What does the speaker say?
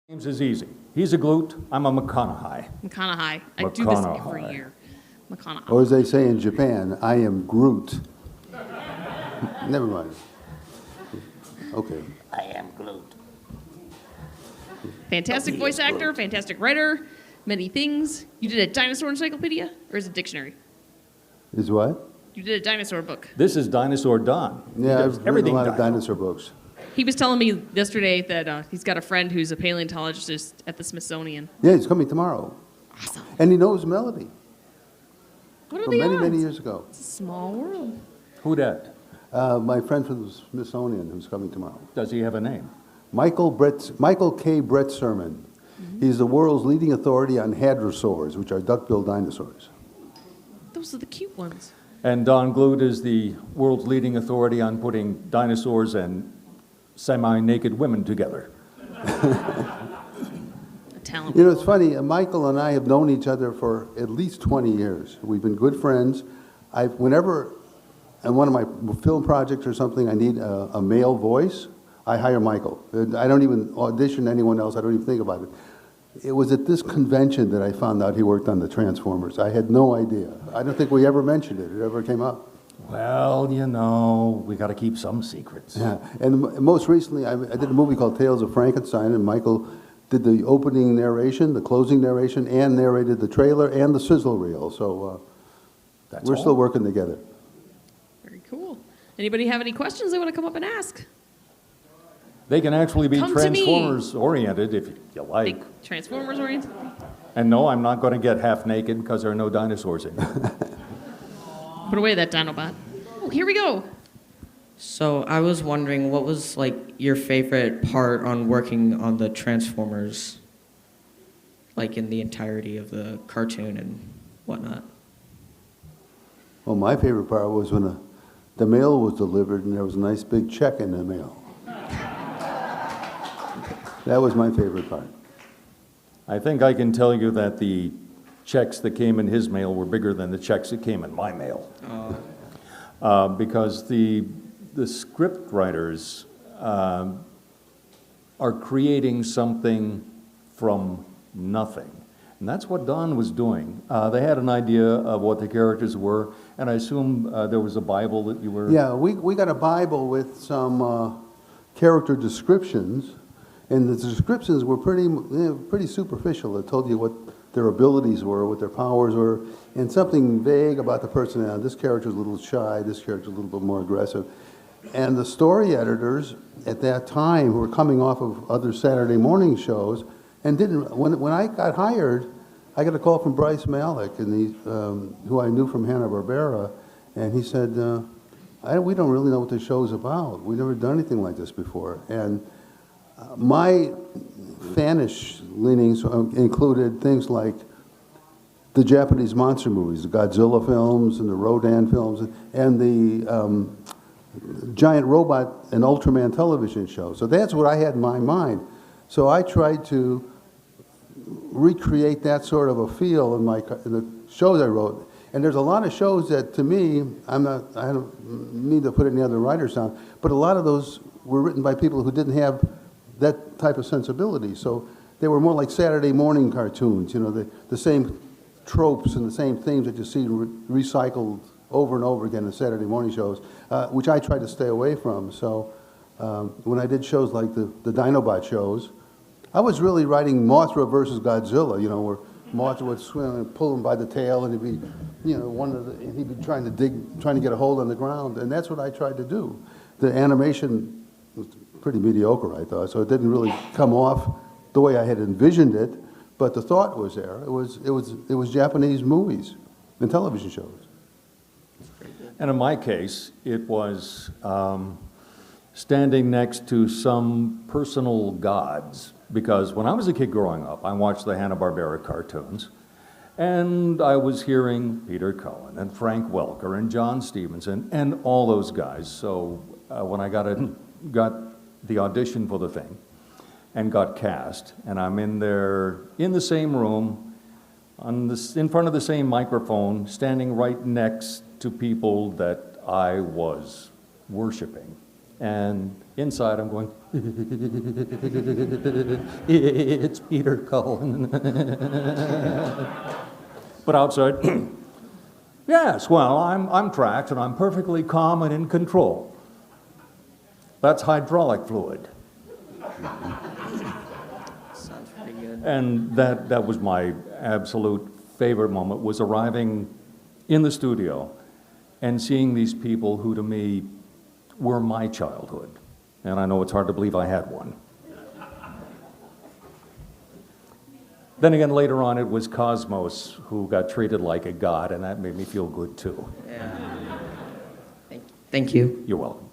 James is easy. He's a Glut, I'm a McConnohie. McConaughey. I do this every year. McConaughey. Or as they say in Japan, I am Groot. Never mind. Okay. I am Glut. Fantastic voice actor, fantastic writer, many things. You did a dinosaur encyclopedia, or is it dictionary? Is what? You did a dinosaur book. This is Dinosaur Don. Yeah, I've read a lot of dinosaur books. He was telling me yesterday that he's got a friend who's a paleontologist at the Smithsonian. Yeah, he's coming tomorrow. Awesome. And he knows Melody What are from the many, odds? many years ago. It's a small world. Who dat? My friend from the Smithsonian who's coming tomorrow. Does he have a name? Michael K. Brett Sermon. He's the world's leading authority on hadrosaurs, which are duck-billed dinosaurs. Those are the cute ones. And Don Glut is the world's leading authority on putting dinosaurs and semi-naked women together. A talent. You know, it's funny, Michael and I have known each other for at least 20 years. We've been good friends. Whenever, in one of my film projects or something, I need a male voice, I hire Michael. I don't even audition anyone else. I don't even think about it. It was at this convention that I found out he worked on the Transformers. I had no idea. I don't think we ever mentioned it. It ever came up. Well, you know, we got to keep some secrets. Yeah, and most recently, I did a movie called Tales of Frankenstein, and Michael did the opening narration, the closing narration, and narrated the trailer and the sizzle reel. So we're still working together. Very cool. Anybody have any questions they want to come up and ask? They can actually be Come to me. Transformers-oriented if you like. Big Transformers oriented? And no, I'm not going to get half naked because there are no dinosaurs in here. Put away that Dinobot. Oh, here we go. So I was wondering, what was like your favorite part on working on the Transformers, like in the entirety of the cartoon and whatnot? Well, my favorite part was when the mail was delivered and there was a nice big check in the mail. That was my favorite part. I think I can tell you that the checks that came in his mail were bigger than the checks that came in my mail. Because the script writers are creating something from nothing. And that's what Don was doing. They had an idea of what the characters were, and I assume there was a Bible that you were... Yeah, we got a Bible with some character descriptions, and the descriptions were pretty superficial. It told you what their abilities were, what their powers were, and something vague about the personality. This character's a little shy, this character's a little bit more aggressive. And the story editors at that time, who were coming off of other Saturday morning shows, and when I got hired, I got a call from Bryce Malick, and who I knew from Hanna-Barbera, and he said, we don't really know what this show's about. We've never done anything like this before. And my fanish leanings included things like the Japanese monster movies, the Godzilla films and the Rodan films, and the giant robot and Ultraman television show. So that's what I had in my mind. So I tried to recreate that sort of a feel in the shows I wrote. And there's a lot of shows that, to me, I don't need to put any other writers down, but a lot of those were written by people who didn't have that type of sensibility. So they were more like Saturday morning cartoons, you know, the same tropes and the same themes that you see recycled over and over again in Saturday morning shows, which I tried to stay away from. So when I did shows like the Dinobot shows, I was really writing Mothra versus Godzilla, you know, where Mothra would swim and pull him by the tail, and he'd be, you know, and he'd be trying to get a hold on the ground, and that's what I tried to do. The animation was pretty mediocre, I thought, so it didn't really come off the way I had envisioned it, but the thought was there. It was Japanese movies and television shows. And in my case, it was standing next to some personal gods. Because when I was a kid growing up, I watched the Hanna-Barbera cartoons, and I was hearing Peter Cohen and Frank Welker and John Stevenson and all those guys. So when I got the audition for the thing and got cast, and I'm in there in the same room, in front of the same microphone, standing right next to people that I was worshiping. And inside I'm going, it's Peter Cullen. But outside, yes, well, I'm tracked and I'm perfectly calm and in control. That's hydraulic fluid. Sounds pretty good. And that was my absolute favorite moment, was arriving in the studio and seeing these people who to me were my childhood. And I know it's hard to believe I had one. Then again, later on, it was Cosmos who got treated like a god, and that made me feel good too. Yeah. Thank you. You're welcome.